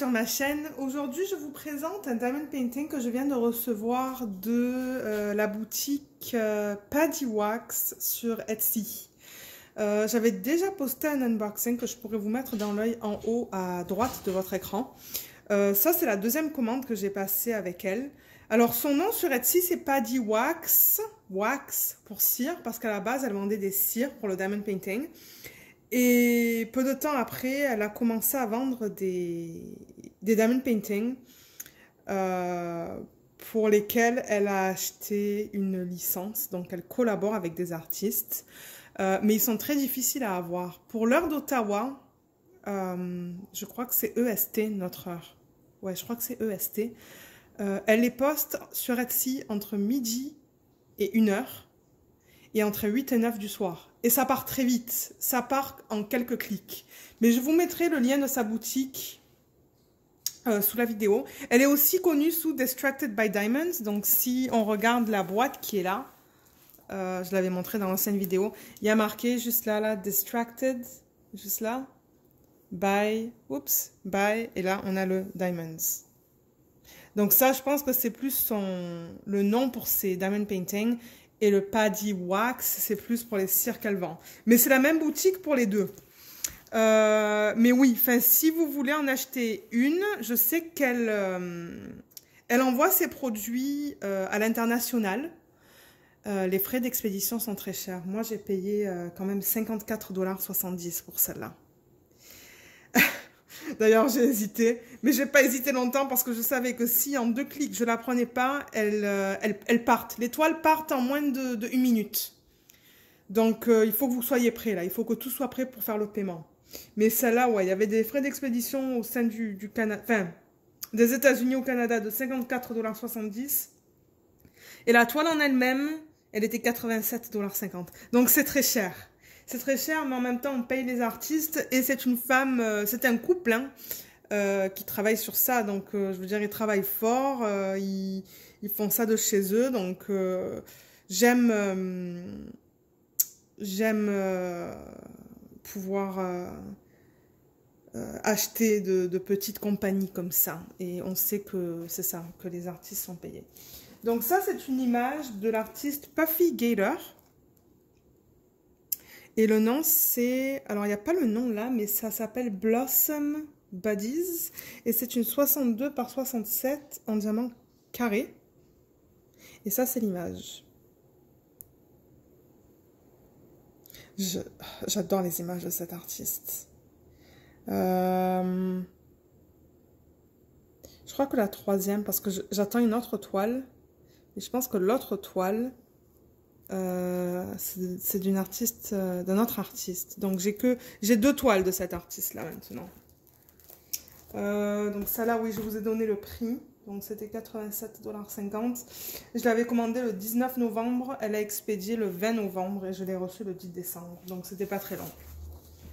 sur ma chaîne. Aujourd'hui, je vous présente un diamond painting que je viens de recevoir de la boutique Paddy Wax sur Etsy. J'avais déjà posté un unboxing que je pourrais vous mettre dans l'œil en haut à droite de votre écran. Ça, c'est la deuxième commande que j'ai passée avec elle. Alors, son nom sur Etsy, c'est Paddy Wax. Wax pour cire, parce qu'à la base, elle vendait des cires pour le diamond painting. Et peu de temps après, elle a commencé à vendre des diamond paintings pour lesquels elle a acheté une licence. Donc, elle collabore avec des artistes. Mais ils sont très difficiles à avoir. Pour l'heure d'Ottawa, je crois que c'est EST notre heure. Ouais, je crois que c'est EST. Elle les poste sur Etsy entre midi et 1h et entre 8 et 9 du soir. Et ça part très vite, ça part en quelques clics. Mais je vous mettrai le lien de sa boutique sous la vidéo. Elle est aussi connue sous Distracted by Diamonds. Donc si on regarde la boîte qui est là, je l'avais montré dans l'ancienne vidéo, il y a marqué juste là, Distracted, juste là, by, oups, by, et là on a le Diamonds. Donc ça, je pense que c'est plus le nom pour ses diamond paintings. Et le Paddy Wax, c'est plus pour les cires qu'elle vend. Mais c'est la même boutique pour les deux. Mais oui, si vous voulez en acheter une, je sais qu'elle elle envoie ses produits à l'international. Les frais d'expédition sont très chers. Moi, j'ai payé quand même 54,70 $ pour celle-là. D'ailleurs, j'ai hésité, mais j'ai pas hésité longtemps parce que je savais que si en 2 clics je la prenais pas, elle partent. Les toiles partent en moins de 1 minute. Donc, il faut que vous soyez prêts là. Il faut que tout soit prêt pour faire le paiement. Mais celle-là, ouais, il y avait des frais d'expédition au sein du Canada, enfin, des États-Unis au Canada de 54,70 $. Et la toile en elle-même, elle était 87,50 $. Donc, c'est très cher. C'est très cher, mais en même temps, on paye les artistes. Et c'est une femme, c'est un couple qui travaille sur ça. Donc, je veux dire, ils travaillent fort. Ils font ça de chez eux. Donc, j'aime pouvoir acheter de petites compagnies comme ça. Et on sait que c'est ça, que les artistes sont payés. Donc, ça, c'est une image de l'artiste Puffy Gator. Et le nom, c'est... Alors, il n'y a pas le nom là, mais ça s'appelle Blossom Buddies. Et c'est une 62 par 67 en diamant carré. Et ça, c'est l'image. J'adore les images de cet artiste. Je crois que la troisième, parce que j'attends une autre toile. Et je pense que l'autre toile... c'est d'une artiste, d'un autre artiste. Donc j'ai 2 toiles de cet artiste là maintenant. Donc celle-là, oui, je vous ai donné le prix. Donc c'était 87,50 $. Je l'avais commandé le 19 novembre. Elle a expédié le 20 novembre et je l'ai reçu le 10 décembre. Donc c'était pas très long.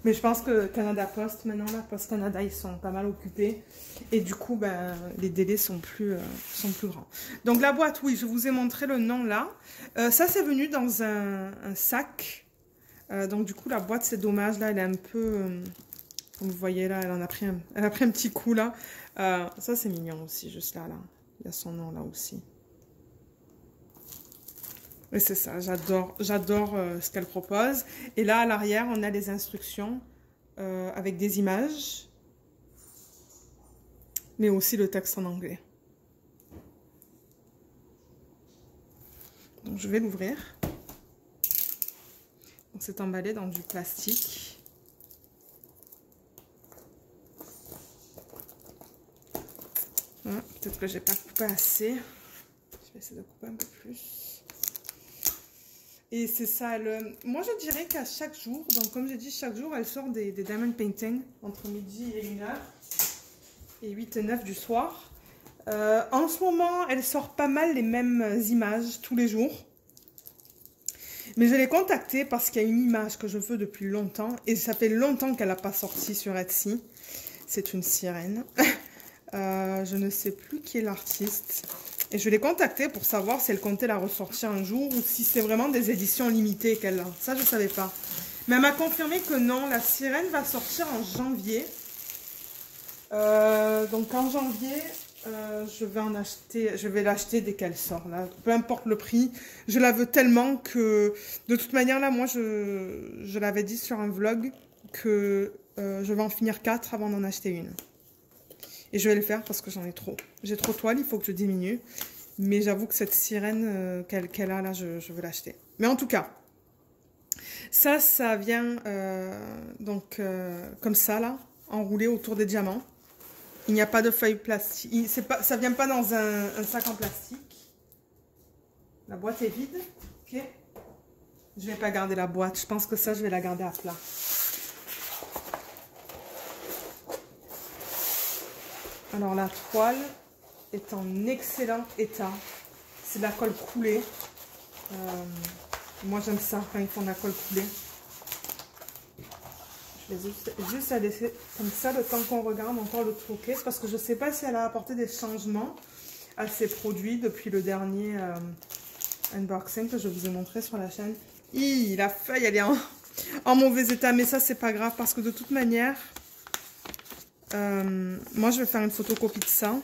Mais je pense que Canada Post, maintenant, là, Post Canada, ils sont pas mal occupés. Et du coup, ben, les délais sont plus grands. Donc, la boîte, oui, je vous ai montré le nom là. Ça, c'est venu dans un sac. Donc, du coup, la boîte, c'est dommage. Là, elle est un peu... comme vous voyez, là, elle a pris un petit coup, là. Ça, c'est mignon aussi, juste là, là. Il y a son nom, là, aussi. Et c'est ça, j'adore ce qu'elle propose. Et là, à l'arrière, on a les instructions avec des images, mais aussi le texte en anglais. Donc, je vais l'ouvrir. C'est emballé dans du plastique. Voilà, peut-être que j'ai pas coupé assez. Je vais essayer de couper un peu plus. Et c'est ça, moi je dirais qu'à chaque jour, donc comme j'ai dit, chaque jour elle sort des diamond paintings entre midi et 1h et 8 et 9 du soir. En ce moment, elle sort pas mal les mêmes images tous les jours. Mais je l'ai contactée parce qu'il y a une image que je veux depuis longtemps et ça fait longtemps qu'elle n'a pas sorti sur Etsy. C'est une sirène. Je ne sais plus qui est l'artiste. Et je l'ai contactée pour savoir si elle comptait la ressortir un jour ou si c'est vraiment des éditions limitées qu'elle a. Ça, je ne savais pas. Mais elle m'a confirmé que non, la sirène va sortir en janvier. Donc en janvier, je vais l'acheter dès qu'elle sort. Là. Peu importe le prix, je la veux tellement que de toute manière là, moi je l'avais dit sur un vlog que je vais en finir 4 avant d'en acheter une. Et je vais le faire parce que j'en ai trop. J'ai trop de toiles, il faut que je diminue. Mais j'avoue que cette sirène qu'elle a là, je veux l'acheter. Mais en tout cas, ça vient comme ça là, enroulé autour des diamants. Il n'y a pas de feuille plastique. Ça vient pas dans un sac en plastique. La boîte est vide. Ok. Je vais pas garder la boîte. Je pense que ça, je vais la garder à plat. Alors la toile est en excellent état. C'est de la colle coulée. Moi j'aime ça quand ils font de la colle coulée. Je vais juste la laisser comme ça le temps qu'on regarde encore le showcase parce que je ne sais pas si elle a apporté des changements à ses produits depuis le dernier unboxing que je vous ai montré sur la chaîne. La feuille elle est en mauvais état, mais ça c'est pas grave parce que de toute manière, moi je vais faire une photocopie de ça.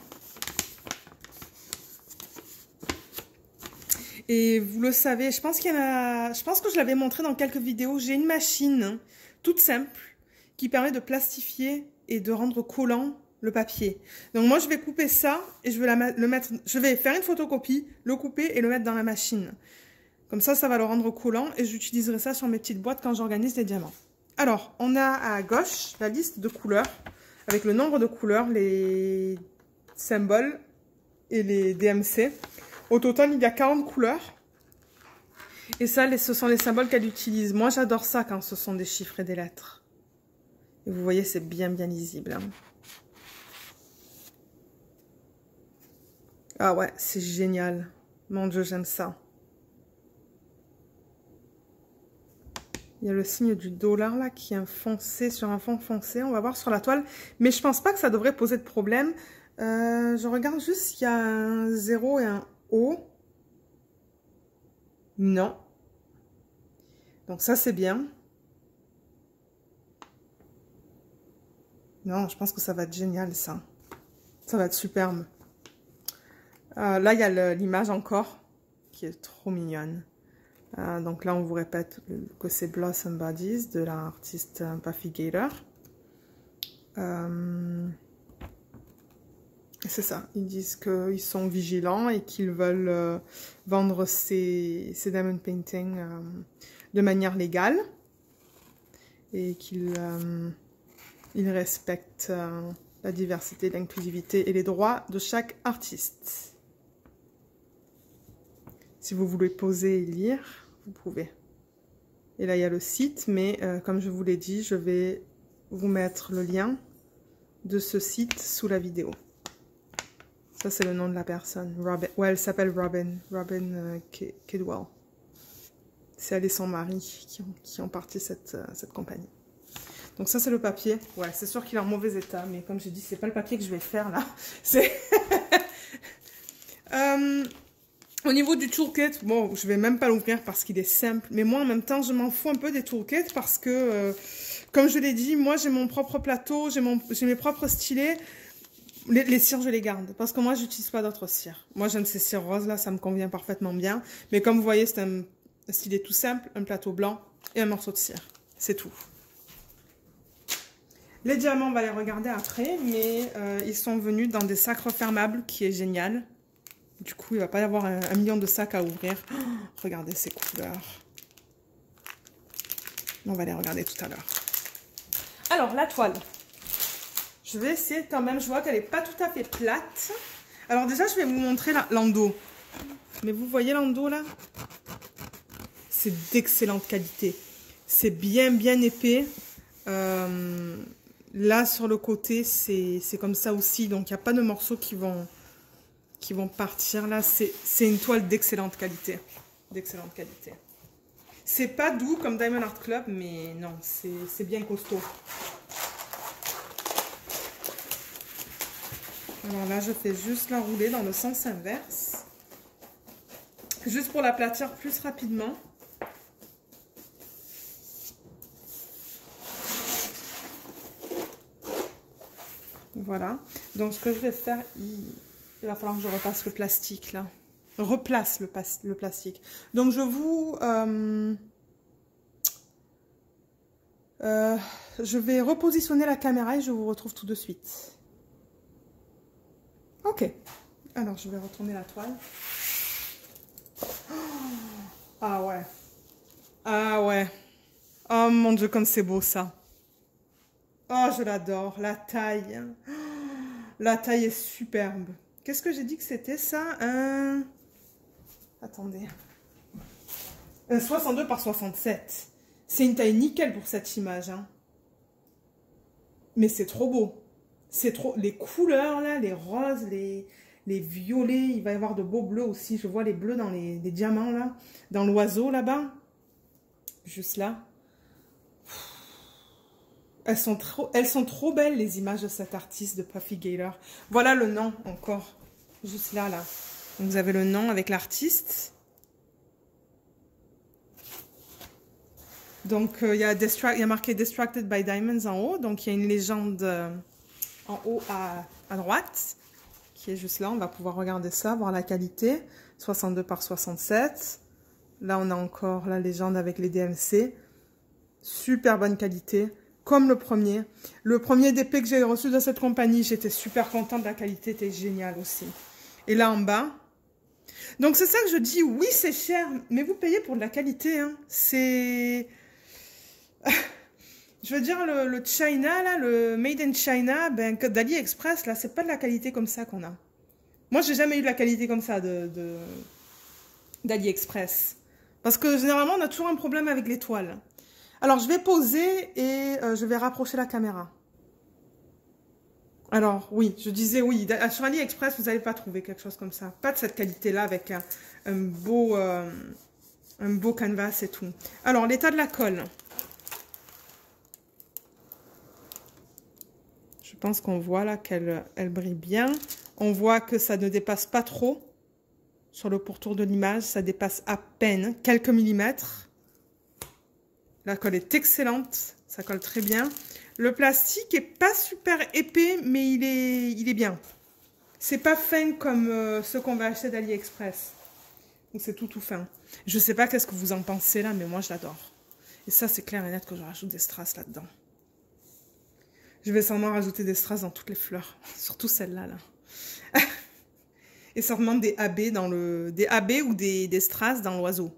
Et vous le savez, je pense que je l'avais montré dans quelques vidéos. J'ai une machine toute simple qui permet de plastifier et de rendre collant le papier. Donc moi je vais couper ça et je vais je vais faire une photocopie, le couper et le mettre dans la machine. Comme ça va le rendre collant et j'utiliserai ça sur mes petites boîtes quand j'organise des diamants. Alors, on a à gauche la liste de couleurs avec le nombre de couleurs, les symboles et les DMC. Au total, il y a 40 couleurs. Et ça, ce sont les symboles qu'elle utilise. Moi, j'adore ça quand ce sont des chiffres et des lettres. Et vous voyez, c'est bien lisible. Hein. Ah ouais, c'est génial. Mon Dieu, j'aime ça. Il y a le signe du dollar là qui est foncé sur un fond foncé. On va voir sur la toile. Mais je pense pas que ça devrait poser de problème. Je regarde juste s'il y a un 0 et un O. Non. Donc ça, c'est bien. Non, je pense que ça va être génial, ça. Ça va être superbe. Là, il y a l'image encore, qui est trop mignonne. Donc là, on vous répète que c'est Blossom Bodies de l'artiste Puffy Gator. C'est ça. Ils disent qu'ils sont vigilants et qu'ils veulent vendre ces diamond paintings de manière légale. Et qu'ils respectent la diversité, l'inclusivité et les droits de chaque artiste. Si vous voulez poser et lire, vous pouvez. Et là, il y a le site, mais comme je vous l'ai dit, je vais vous mettre le lien de ce site sous la vidéo. Ça, c'est le nom de la personne. Robin. Ouais, elle s'appelle Robin. Robin Kidwell. C'est elle et son mari qui ont parti cette compagnie. Donc ça, c'est le papier. Ouais, c'est sûr qu'il est en mauvais état, mais comme j'ai dit, c'est pas le papier que je vais faire, là. C'est... Au niveau du toolkit, bon, je vais même pas l'ouvrir parce qu'il est simple. Mais moi, en même temps, je m'en fous un peu des toolkits parce que, comme je l'ai dit, moi, j'ai mon propre plateau, j'ai mes propres stylets. Les cires, je les garde parce que moi, j'utilise pas d'autres cires. Moi, j'aime ces cires roses là, ça me convient parfaitement bien. Mais comme vous voyez, c'est un stylet tout simple, un plateau blanc et un morceau de cire. C'est tout. Les diamants, on va les regarder après, mais ils sont venus dans des sacs refermables, qui est génial. Du coup, il ne va pas y avoir un million de sacs à ouvrir. Oh, regardez ces couleurs. On va les regarder tout à l'heure. Alors, la toile. Je vais essayer quand même, je vois qu'elle n'est pas tout à fait plate. Alors déjà, je vais vous montrer l'endos. Mais vous voyez l'endos là? C'est d'excellente qualité. C'est bien épais. Là, sur le côté, c'est comme ça aussi. Donc, il n'y a pas de morceaux qui vont partir. Là, c'est une toile d'excellente qualité. D'excellente qualité. C'est pas doux comme Diamond Art Club, mais non, c'est bien costaud. Alors là, je fais juste l'enrouler dans le sens inverse. Juste pour l'aplatir plus rapidement. Voilà. Donc, ce que je vais faire, il va falloir que je repasse le plastique, là. Replace le plastique. Donc, je vais repositionner la caméra et je vous retrouve tout de suite. Ok. Alors, je vais retourner la toile. Ah ouais. Ah ouais. Oh mon Dieu, comme c'est beau ça. Oh, je l'adore. La taille. La taille est superbe. Qu'est-ce que j'ai dit que c'était ça? Attendez. Un 62 par 67. C'est une taille nickel pour cette image. Hein. Mais c'est trop beau. C'est trop... Les couleurs là, les roses, les violets. Il va y avoir de beaux bleus aussi. Je vois les bleus dans les diamants là. Dans l'oiseau là-bas. Juste là. Elles sont trop belles, les images de cet artiste, de Puffy Gaylor. Voilà le nom, encore. Juste là, là. Donc, vous avez le nom avec l'artiste. Donc, il y a marqué Distracted by Diamonds en haut. Donc, il y a une légende en haut à droite, qui est juste là. On va pouvoir regarder ça, voir la qualité. 62 par 67. Là, on a encore la légende avec les DMC. Super bonne qualité. Comme le premier. Le premier DP que j'ai reçu de cette compagnie, j'étais super contente. La qualité était géniale aussi. Et là, en bas. Donc, c'est ça que je dis. Oui, c'est cher, mais vous payez pour de la qualité. Hein. C'est... Je veux dire, le China, là, le Made in China, ben, d'AliExpress, là, c'est pas de la qualité comme ça qu'on a. Moi, j'ai jamais eu de la qualité comme ça d'AliExpress. Parce que, généralement, on a toujours un problème avec les toiles. Alors, je vais poser et je vais rapprocher la caméra. Alors, oui, je disais oui. Sur AliExpress, vous n'allez pas trouver quelque chose comme ça. Pas de cette qualité-là avec un beau canvas et tout. Alors, l'état de la colle. Je pense qu'on voit là qu'elle brille bien. On voit que ça ne dépasse pas trop. Sur le pourtour de l'image, ça dépasse à peine quelques millimètres. La colle est excellente, ça colle très bien. Le plastique est pas super épais, mais il est bien. C'est pas fin comme ceux qu'on va acheter d'AliExpress. C'est tout fin. Je sais pas qu'est-ce que vous en pensez là, mais moi je l'adore. Et ça, c'est clair et net que je rajoute des strass là-dedans. Je vais sûrement rajouter des strass dans toutes les fleurs. Surtout celle-là, là. Et sûrement des AB, des AB ou des strass dans l'oiseau.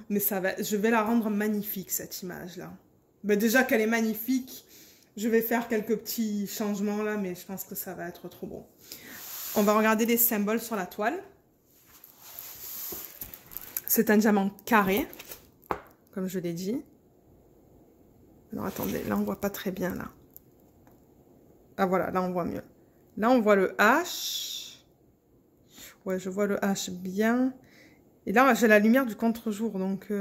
Mais je vais la rendre magnifique, cette image-là. Ben déjà qu'elle est magnifique, je vais faire quelques petits changements là, mais je pense que ça va être trop bon. On va regarder les symboles sur la toile. C'est un diamant carré, comme je l'ai dit. Alors attendez, là on voit pas très bien là. Ah voilà, là on voit mieux. Là on voit le H. Ouais, je vois le H bien. Et là, j'ai la lumière du contre-jour, donc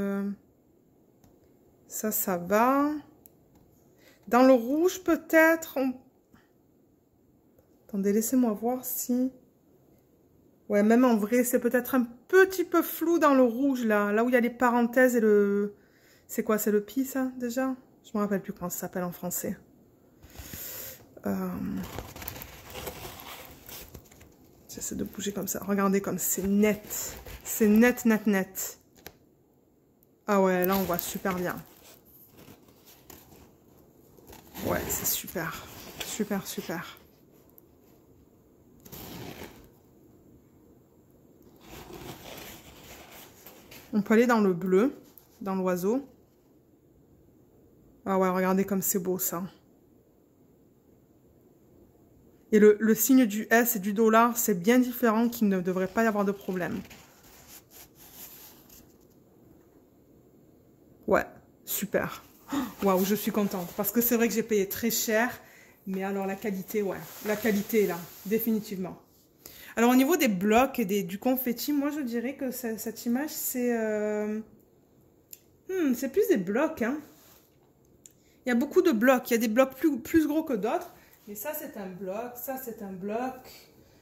ça va. Dans le rouge, peut-être... Attendez, laissez-moi voir si... Ouais, même en vrai, c'est peut-être un petit peu flou dans le rouge, là. Là où il y a les parenthèses et le... C'est quoi, c'est le pi, ça, déjà? Je me rappelle plus comment ça s'appelle en français. J'essaie de bouger comme ça. Regardez comme c'est net. C'est net, net, net. Ah ouais, là, on voit super bien. Ouais, c'est super. Super, super. On peut aller dans le bleu, dans l'oiseau. Ah ouais, regardez comme c'est beau, ça. Et le signe du S et du dollar, c'est bien différent, qu'il ne devrait pas y avoir de problème. Ouais, super. Waouh, je suis contente. Parce que c'est vrai que j'ai payé très cher. Mais alors la qualité, ouais. La qualité est là, définitivement. Alors au niveau des blocs et du confetti, moi je dirais que cette image, c'est plus des blocs. Hein. Il y a beaucoup de blocs. Il y a des blocs plus gros que d'autres. Mais ça, c'est un bloc. Ça, c'est un bloc.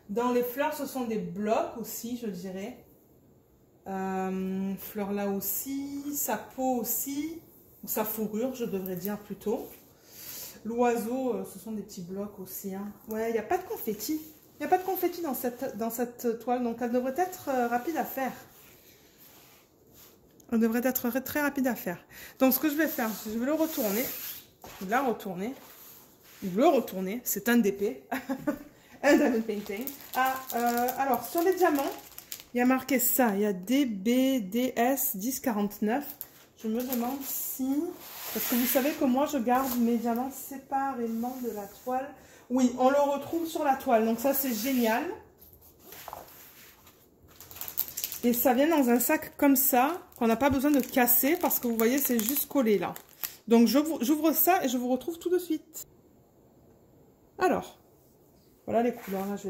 Dans les fleurs, ce sont des blocs aussi, je dirais. Fleur là aussi. Sa peau aussi. Ou sa fourrure, je devrais dire plutôt. L'oiseau, ce sont des petits blocs aussi. Hein. Ouais, il n'y a pas de confetti. Il n'y a pas de confetti dans cette toile, donc elle devrait être rapide à faire. Elle devrait être très rapide à faire. Donc, ce que je vais faire, je vais le retourner. La retourner. Le retourner. C'est un DP. Un diamond painting. Ah, alors, sur les diamants, il y a marqué ça. Il y a DBDS 1049. Je me demande si... Parce que vous savez que moi, je garde mes diamants séparément de la toile. Oui, on le retrouve sur la toile. Donc ça, c'est génial. Et ça vient dans un sac comme ça, qu'on n'a pas besoin de casser. Parce que vous voyez, c'est juste collé là. Donc j'ouvre ça et je vous retrouve tout de suite. Alors, voilà les couleurs. Là, je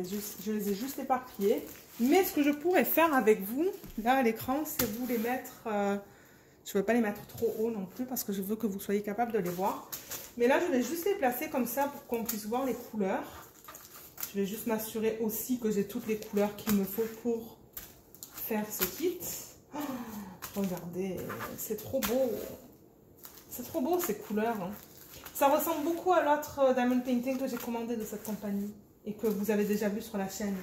les ai juste éparpillées. Mais ce que je pourrais faire avec vous, là à l'écran, c'est vous les mettre... je ne veux pas les mettre trop haut non plus parce que je veux que vous soyez capable de les voir. Mais là, je vais juste les placer comme ça pour qu'on puisse voir les couleurs. Je vais juste m'assurer aussi que j'ai toutes les couleurs qu'il me faut pour faire ce kit. Oh, regardez, c'est trop beau. C'est trop beau ces couleurs. Hein. Ça ressemble beaucoup à l'autre Diamond Painting que j'ai commandé de cette compagnie et que vous avez déjà vu sur la chaîne.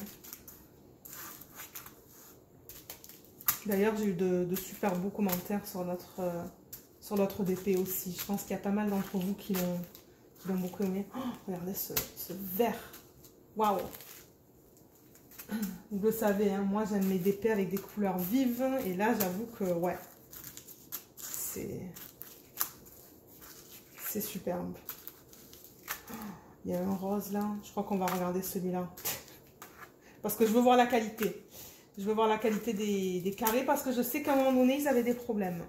D'ailleurs, j'ai eu de super beaux commentaires sur l'autre DP aussi. Je pense qu'il y a pas mal d'entre vous qui l'ont beaucoup aimé. Oh, regardez ce vert. Waouh! Vous le savez, hein, moi j'aime mes DP avec des couleurs vives. Et là, j'avoue que, ouais, c'est superbe. Oh, il y a un rose là. Je crois qu'on va regarder celui-là. Parce que je veux voir la qualité. Je veux voir la qualité des carrés parce que je sais qu'à un moment donné, ils avaient des problèmes.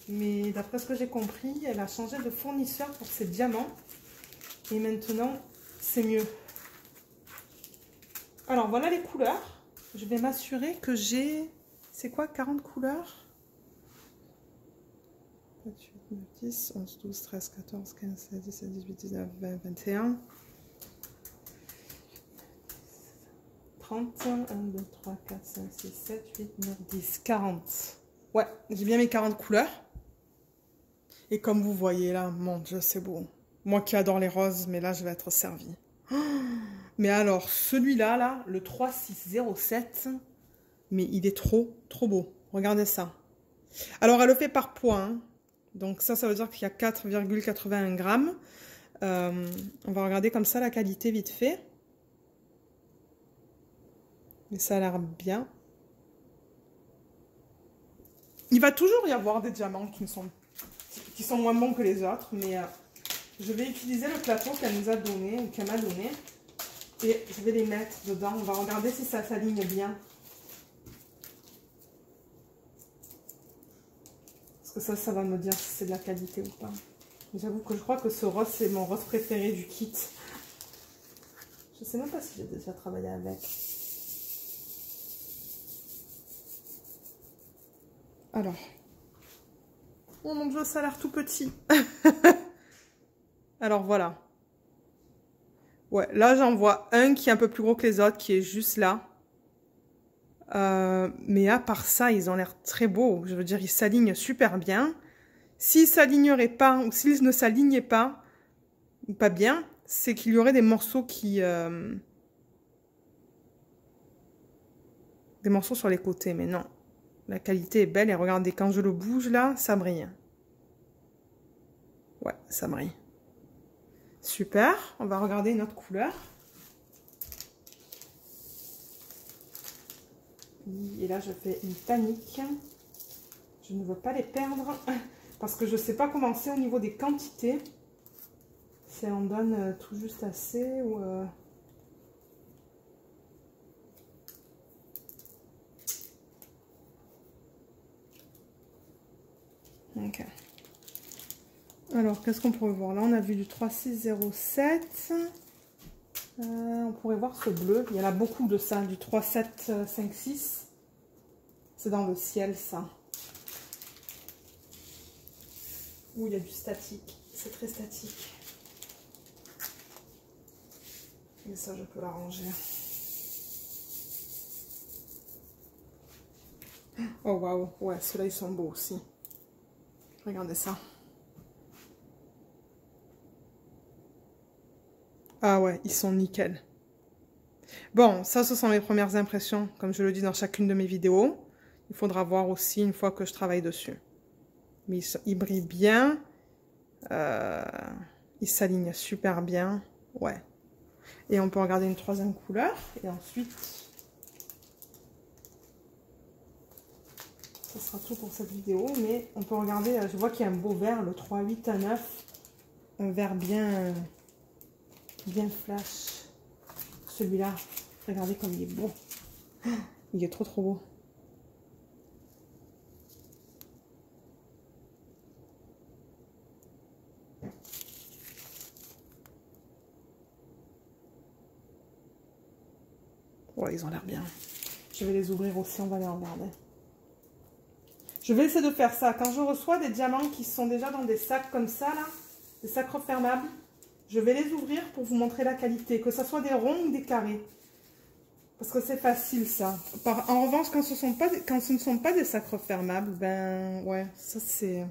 Mais d'après ce que j'ai compris, elle a changé de fournisseur pour ses diamants. Et maintenant, c'est mieux. Alors, voilà les couleurs. Je vais m'assurer que j'ai... C'est quoi, 40 couleurs? 28, 9, 10, 11, 12, 13, 14, 15, 16, 17, 18, 19, 20, 21... 30, 1, 2, 3, 4, 5, 6, 7, 8, 9, 10, 40. Ouais, j'ai bien mes 40 couleurs. Et comme vous voyez là, mon Dieu, c'est beau. Moi qui adore les roses, mais là, je vais être servie. Oh, mais alors, celui-là, là, le 3607, mais il est trop beau. Regardez ça. Alors, elle le fait par poids. Hein. Donc ça veut dire qu'il y a 4,81 grammes. On va regarder comme ça la qualité vite fait. Mais ça a l'air bien. Il va toujours y avoir des diamants qui sont moins bons que les autres. Mais je vais utiliser le plateau qu'elle nous a donné, ou qu'elle m'a donné. Et je vais les mettre dedans. On va regarder si ça s'aligne bien. Parce que ça va me dire si c'est de la qualité ou pas. J'avoue que je crois que ce rose, c'est mon rose préféré du kit. Je sais même pas si j'ai déjà travaillé avec. Alors. Oh mon Dieu, ça a l'air tout petit. Alors voilà. Ouais, là j'en vois un qui est un peu plus gros que les autres, qui est juste là. Mais à part ça, ils ont l'air très beaux. Je veux dire, ils s'alignent super bien. S'ils s'aligneraient pas, ou s'ils ne s'alignaient pas, ou pas bien, c'est qu'il y aurait des morceaux qui... des morceaux sur les côtés, mais non. La qualité est belle et regardez, quand je le bouge là, ça brille. Ouais, ça brille. Super, on va regarder une autre couleur. Et là, je fais une panique. Je ne veux pas les perdre parce que je ne sais pas comment c'est au niveau des quantités. Si on donne tout juste assez ou... Ok. Alors, qu'est-ce qu'on pourrait voir? Là, on a vu du 3607. On pourrait voir ce bleu. Il y en a beaucoup de ça, du 3756. C'est dans le ciel, ça. Ouh, il y a du statique. C'est très statique. Et ça, je peux l'arranger. Oh, waouh. Ouais, ceux-là, ils sont beaux aussi. Regardez ça. Ah ouais, ils sont nickel. Bon, ça, ce sont mes premières impressions, comme je le dis dans chacune de mes vidéos. Il faudra voir aussi une fois que je travaille dessus. Mais ils brillent bien. Ils s'alignent super bien. Ouais. Et on peut regarder une troisième couleur. Et ensuite, ce sera tout pour cette vidéo. Mais on peut regarder, je vois qu'il y a un beau vert, le 3819. Un vert bien flash. Celui-là, regardez comme il est beau. Il est trop beau. Ouais, ils ont l'air bien. Je vais les ouvrir aussi, on va les regarder. Je vais essayer de faire ça. Quand je reçois des diamants qui sont déjà dans des sacs comme ça, là, des sacs refermables, je vais les ouvrir pour vous montrer la qualité, que ce soit des ronds ou des carrés. Parce que c'est facile, ça. En revanche, quand ce ne sont pas des sacs refermables, ben, ouais, ça c'est...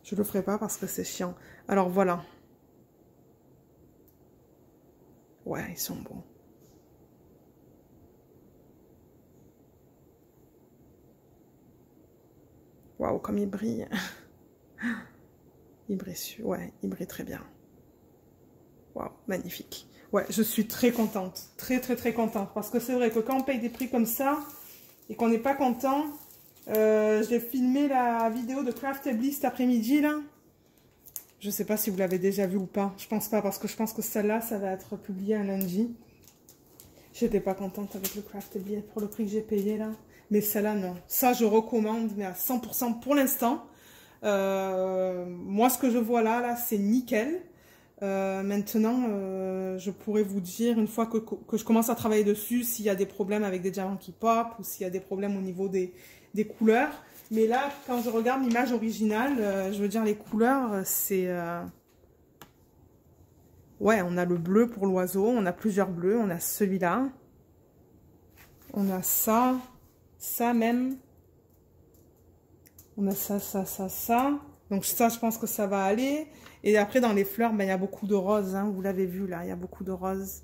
Je le ferai pas parce que c'est chiant. Alors, voilà. Ouais, ils sont bons. Waouh, comme il brille. Il brille, ouais, il brille très bien. Waouh, magnifique. Ouais, je suis très contente. Très contente. Parce que c'est vrai que quand on paye des prix comme ça et qu'on n'est pas content, j'ai filmé la vidéo de Craftedly cet après-midi, là. Je sais pas si vous l'avez déjà vue ou pas. Je pense pas, parce que je pense que celle-là, ça va être publié un lundi. J'étais pas contente avec le Craftedly pour le prix que j'ai payé, là. Mais celle-là, non. Ça, je recommande, mais à 100% pour l'instant. Moi, ce que je vois là, c'est nickel. Maintenant, je pourrais vous dire, une fois que je commence à travailler dessus, s'il y a des problèmes avec des diamants qui pop, ou s'il y a des problèmes au niveau des couleurs. Mais là, quand je regarde l'image originale, je veux dire, les couleurs, c'est... Ouais, on a le bleu pour l'oiseau, on a plusieurs bleus, on a celui-là. On a ça, ça même. On a ça, ça, ça, ça. Donc ça, je pense que ça va aller. Et après, dans les fleurs, ben, il y a beaucoup de roses. Hein, vous l'avez vu, là. Il y a beaucoup de roses.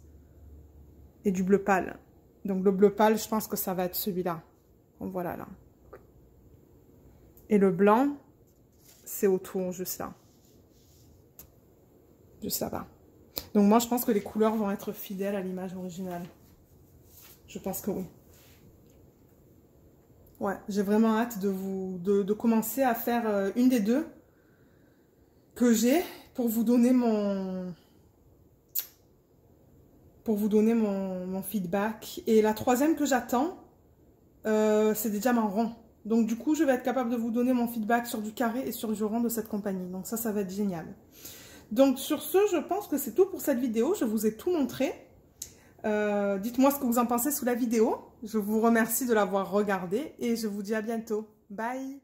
Et du bleu pâle. Donc le bleu pâle, je pense que ça va être celui-là. Voilà, là. Et le blanc, c'est autour, juste là. Juste là-bas. Donc moi, je pense que les couleurs vont être fidèles à l'image originale. Je pense que oui. Ouais, j'ai vraiment hâte de commencer à faire une des deux que j'ai pour vous donner mon feedback. Et la troisième que j'attends, c'est des diamants ronds. Donc du coup, je vais être capable de vous donner mon feedback sur du carré et sur du rond de cette compagnie. Donc ça va être génial. Donc sur ce, je pense que c'est tout pour cette vidéo. Je vous ai tout montré. Dites-moi ce que vous en pensez sous la vidéo. Je vous remercie de l'avoir regardée et je vous dis à bientôt. Bye!